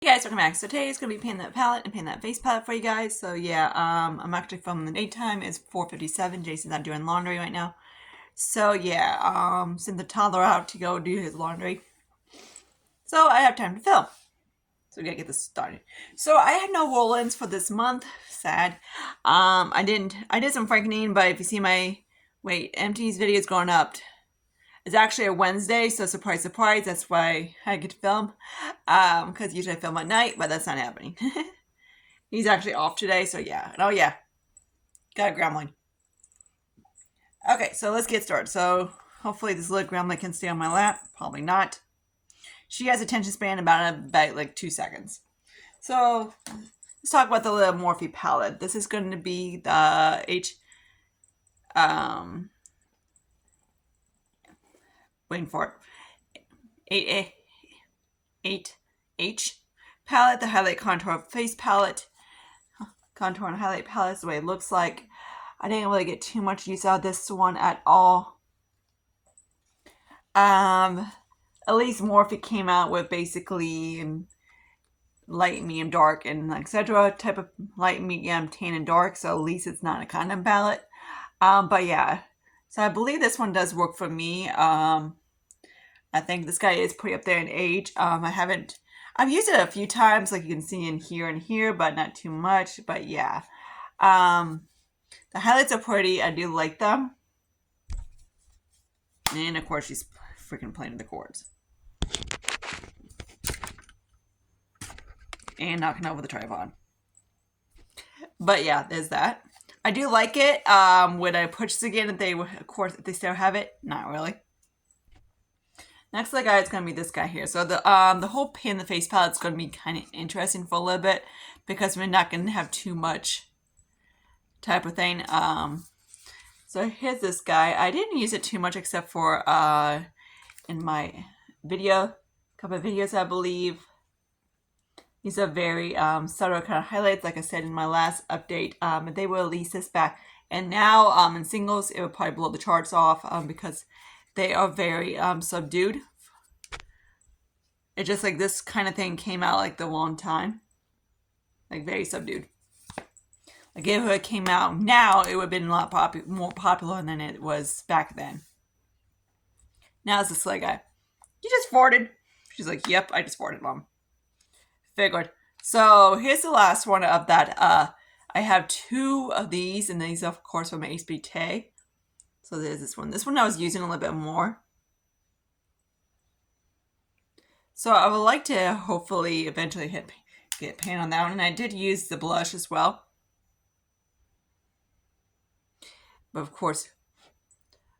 Hey guys, welcome back. So today is going to be painting that palette and painting that face palette for you guys. So yeah, I'm actually filming the daytime. It's 4:57. Jason's not doing laundry right now. So yeah, sent the toddler out to go do his laundry. So I have time to film. So we gotta get this started. So I had no roll-ins for this month. Sad. I did some frankening, but if you see my, empties video is going up. It's actually a Wednesday, so surprise, surprise. That's why I get to film. Because usually I film at night, but that's not happening. He's actually off today, so yeah. Oh yeah, got a gremlin. Okay, so let's get started. So hopefully this little gremlin can stay on my lap. Probably not. She has attention span about like 2 seconds. So let's talk about the little Morphe palette. This is going to be the waiting for it, 8H palette, the highlight contour face palette. Contour and highlight palette is the way it looks like. I didn't really get too much use out of this one at all. At least Morphe came out with basically light, medium, dark, and etc. type of light, medium, tan, and dark. So at least it's not a condom palette. But yeah, so I believe this one does work for me. I think this guy is pretty up there in age. I've used it a few times, like you can see in here and here, but not too much. But yeah, the highlights are pretty. I do like them. And of course, she's freaking playing the chords. And knocking over the tripod. But yeah, there's that. I do like it. Would I purchase again if they still have it? Not really. Next guy is going to be this guy here. So the whole paint in the face palette is going to be kind of interesting for a little bit because we're not going to have too much type of thing. So here's this guy. I didn't use it too much except for in my couple of videos, I believe. These are very subtle kind of highlights, like I said in my last update. They will release this back. And now in singles, it will probably blow the charts off because they are very subdued. It's just like this kind of thing came out like the wrong time. Like very subdued. Like if it came out now, it would have been a lot more popular than it was back then. Now it's this slay guy. You just farted. She's like, yep, I just farted, Mom. Figured. So here's the last one of that. I have 2 of these, and these of course from HBT. So there's this one. This one I was using a little bit more. So I would like to hopefully eventually get paint on that one. And I did use the blush as well. But of course,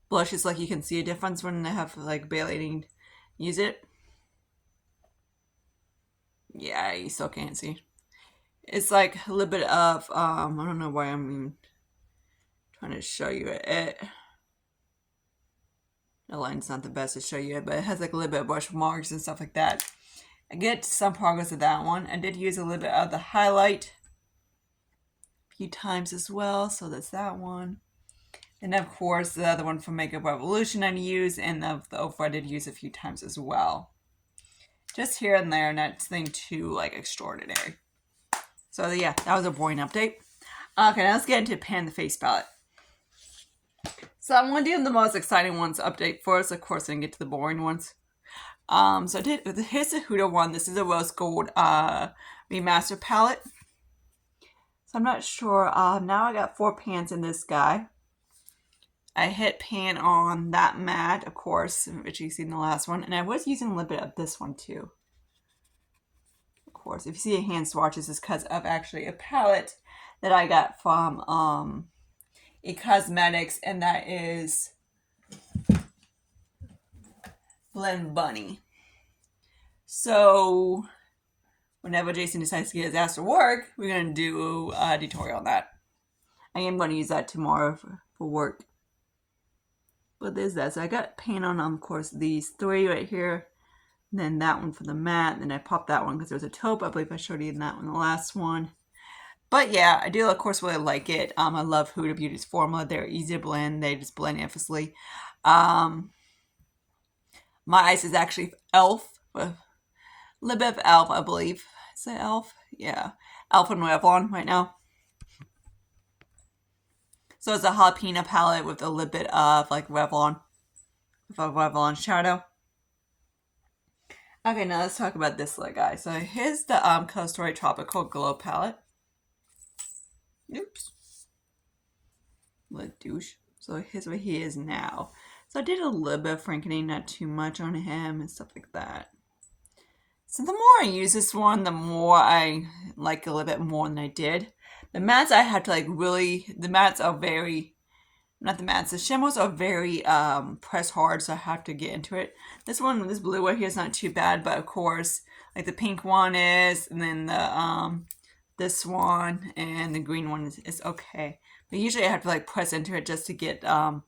blush is like you can see a difference when I have like barely any use it. Yeah, you still can't see. It's like a little bit of, I don't know why I'm trying to show you it. The line's not the best to show you, but it has like a little bit of brush marks and stuff like that. I get some progress with that one. I did use a little bit of the highlight a few times as well, so that's that one. And of course, the other one from Makeup Revolution I use, and the Ofra I did use a few times as well. Just here and there, nothing too like extraordinary. So yeah, that was a boring update. Okay, now let's get into pan the face palette. So I'm going to do the most exciting ones update first. Of course, I can get to the boring ones. So here's the Huda one. This is a rose gold remaster palette. So I'm not sure. Now I got 4 pans in this guy. I hit pan on that matte, of course, which you see in the last one. And I was using a little bit of this one too. Of course, if you see a hand swatch, this is because of actually a palette that I got from eCosmetics, and that is Blend Bunny. So whenever Jason decides to get his ass to work, we're going to do a tutorial on that. I am going to use that tomorrow for work. But there's that. So I got paint on, of course, these 3 right here. And then that one for the matte. And then I popped that one because there was a taupe. I believe I showed you in that one, the last one. But yeah, I do, of course, really like it. I love Huda Beauty's formula. They're easy to blend. They just blend effortlessly. My ice is actually e.l.f. A little bit of e.l.f., I believe. Is it Elf? Yeah. Elf and Revlon right now. So it's a jalapeno palette with a little bit of like Revlon. With a Revlon shadow. Okay, now let's talk about this little guy. So here's the Color Story Tropical Glow palette. Oops. Little douche. So here's what he is now. So I did a little bit of frankening, not too much on him and stuff like that. So the more I use this one, the more I like a little bit more than I did. The mattes I have to like really, the mattes are very, not the mattes, the shimmers are very press hard, so I have to get into it. This one, this blue one here is not too bad, but of course, like the pink one is, and then the this one and the green one is okay. But usually I have to like press into it just to get pigmented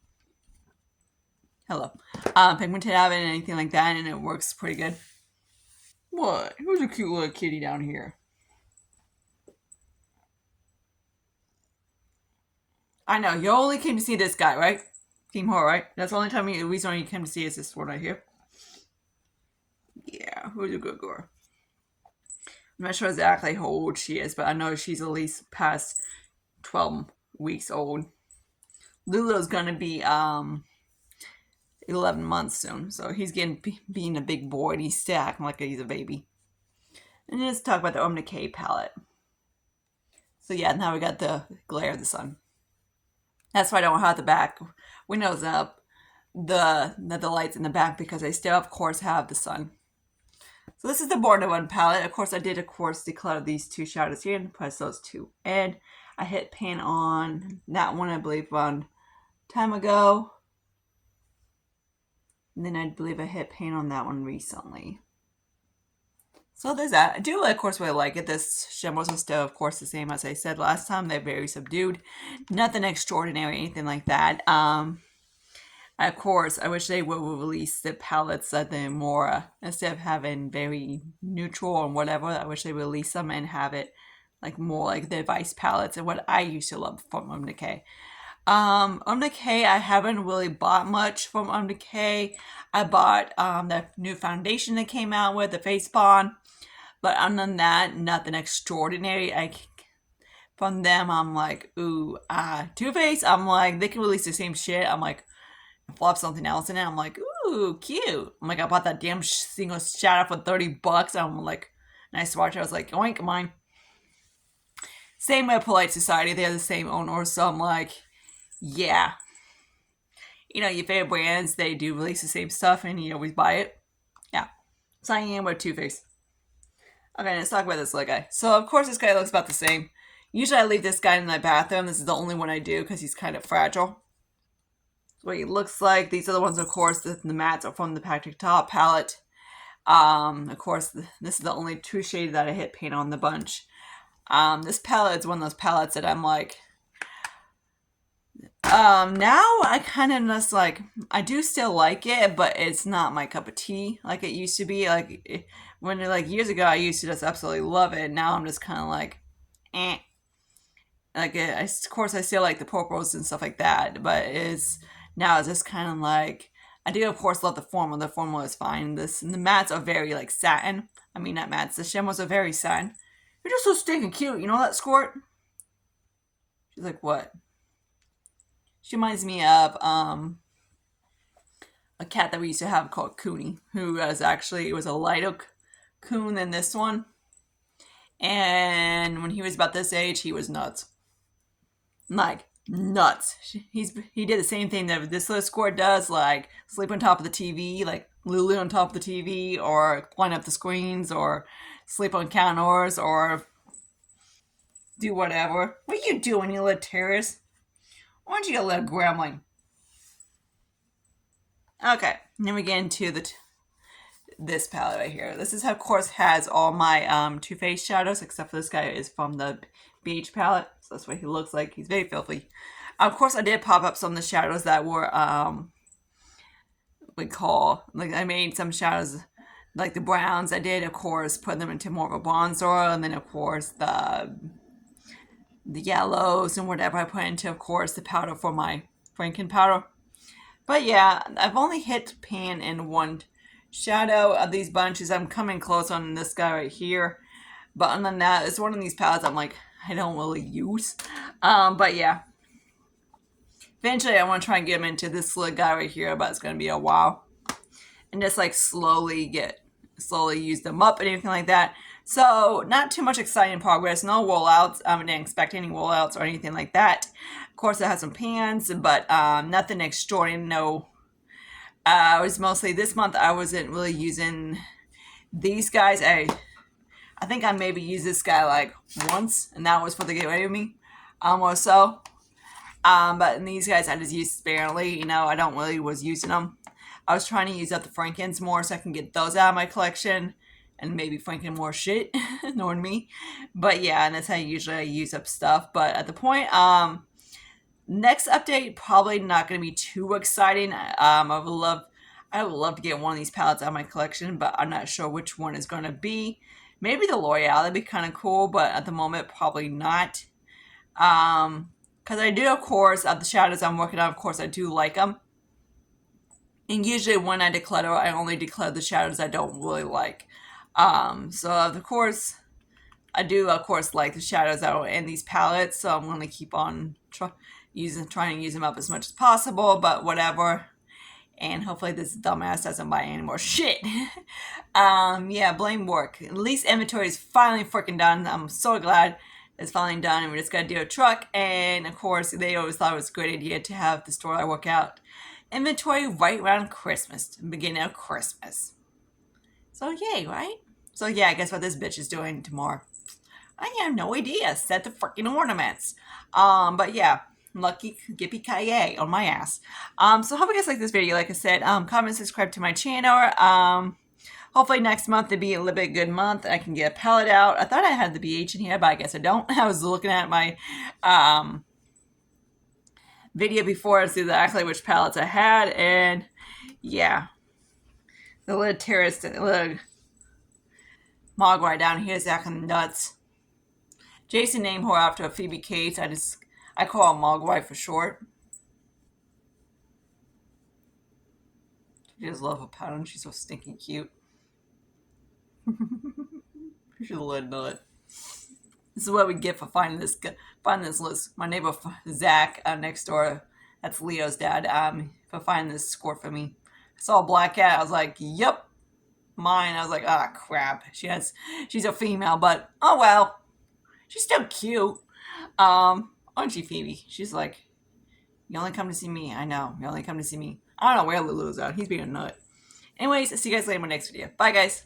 out of it and anything like that, and it works pretty good. What? Who's a cute little kitty down here? I know, you only came to see this guy, right? Team Horror, right? That's the only time the reason why you came to see is this one right here. Yeah, who's a good girl? I'm not sure exactly how old she is, but I know she's at least past 12 weeks old. Lulu's gonna be 11 months soon, so he's being a big boy and he's still acting like he's a baby. And let's talk about the Homme de K palette. So yeah, now we got the glare of the sun. That's why I don't have the back windows up, the lights in the back, because I still of course have the sun. So this is the Born to Run palette. Of course I did declutter these two shadows here and press those two. And I hit pan on that one I believe one time ago. And then I believe I hit pan on that one recently. So there's that. I do, of course, really like it. This shimmers are still, of course, the same as I said last time. They're very subdued. Nothing extraordinary, anything like that. Of course, I wish they would release the palettes that they're more, instead of having very neutral and whatever, I wish they would release them and have it like more like the Vice palettes and what I used to love from Homme de K. Homme de K, I haven't really bought much from Homme de K. I bought the new foundation they came out with, the Face Bond. But other than that, nothing extraordinary. From them, I'm like, ooh, Too Faced, I'm like, they can release the same shit. I'm like, flop something else in it. I'm like, ooh, cute. I'm like, I bought that damn single shadow for $30. I'm like, nice watch. I was like, oink, mine. Same with Polite Society. They're the same owner. So I'm like, yeah. You know, your favorite brands, they do release the same stuff and you always buy it. Yeah. So I am with Too Faced. Okay, let's talk about this little guy. So, of course, this guy looks about the same. Usually I leave this guy in my bathroom. This is the only one I do because he's kind of fragile. That's what he looks like. These are the ones, of course, the mattes are from the Patrick Ta palette. Of course, this is the only two shades that I hit paint on the bunch. This palette is one of those palettes that I'm like, now I kind of just like, I do still like it, but it's not my cup of tea like it used to be. Like, when like years ago, I used to just absolutely love it. Now I'm just kind of like, eh. Like, of course, I still like the purples and stuff like that, but it's just kind of like, I do of course love the formula. The formula is fine. The mattes are very like satin. I mean, not mattes. The shimmers are very satin. You're just so stinking cute. You know that, Squirt? She's like, what? She reminds me of a cat that we used to have called Cooney, who was a lighter coon than this one. And when he was about this age, he was nuts. Like, nuts. He did the same thing that this little Squirt does, like sleep on top of the TV, like Lulu on top of the TV, or climb up the screens, or sleep on counters, or do whatever. What are you doing, you little terrorist? Why don't you get a little gremlin? Okay, then we get into this palette right here. This is, of course, has all my Too Faced shadows, except for this guy is from the Beach palette. So that's what he looks like. He's very filthy. Of course, I did pop up some of the shadows that were, I made some shadows, like the browns. I did, of course, put them into more of a bronzer, and then, of course, the yellows and whatever I put into, of course, the powder for my Franken powder. But yeah, I've only hit pan in one shadow of these bunches. I'm coming close on this guy right here. But other than that, it's one of these palettes I'm like, I don't really use. But yeah. Eventually, I want to try and get him into this little guy right here, but it's going to be a while. And just like slowly use them up and anything like that. So not too much exciting progress. No rollouts. I didn't expect any rollouts or anything like that. Of course, I have some pans, but nothing extraordinary. No. It was mostly this month. I wasn't really using these guys. I think I maybe used this guy like once, and that was for the Get Ready With Me, or so. But in these guys, I just used sparingly. You know, I don't really was using them. I was trying to use up the Frankens more so I can get those out of my collection and maybe Franken more shit, knowing me. But yeah, and that's how usually I use up stuff. But at the point, next update probably not going to be too exciting. I would love to get one of these palettes out of my collection, but I'm not sure which one is going to be. Maybe the L'Oreal, that'd be kind of cool, but at the moment, probably not. Because I do, of course, the shadows I'm working on, of course, I do like them. And usually when I declutter, I only declutter the shadows I don't really like. So of course, I do, of course, like the shadows out in these palettes. So I'm going to keep on trying to use them up as much as possible, but whatever. And hopefully this dumbass doesn't buy any more shit. Yeah, blame work. At least inventory is finally freaking done. I'm so glad it's finally done. And we just got to do a truck. And of course, they always thought it was a great idea to have the store I work out inventory right around Christmas, beginning of Christmas. So yay, right? So yeah, guess what this bitch is doing tomorrow? I have no idea. Set the freaking ornaments. But yeah, lucky Gippy Kaye on my ass. So hope you guys like this video. Like I said, comment, subscribe to my channel. Hopefully next month to be a little bit good month. I can get a palette out. I thought I had the BH in here, but I guess I don't. I was looking at my video before to see exactly which palettes I had, and yeah, the little terrorist, little Mogwai down here is acting nuts. Jason named her after Phoebe Cates. I call her Mogwai for short. I just love her pattern. She's so stinking cute. She's a little nut. This is what we get for finding this list. My neighbor Zach next door, that's Leo's dad, for finding this score for me. I saw a black cat. I was like, yep, mine. I was like, ah, crap. She's a female, but oh well. She's still cute. Aren't you, Phoebe? She's like, you only come to see me. I know. You only come to see me. I don't know where Lulu's at. He's being a nut. Anyways, I'll see you guys later in my next video. Bye, guys.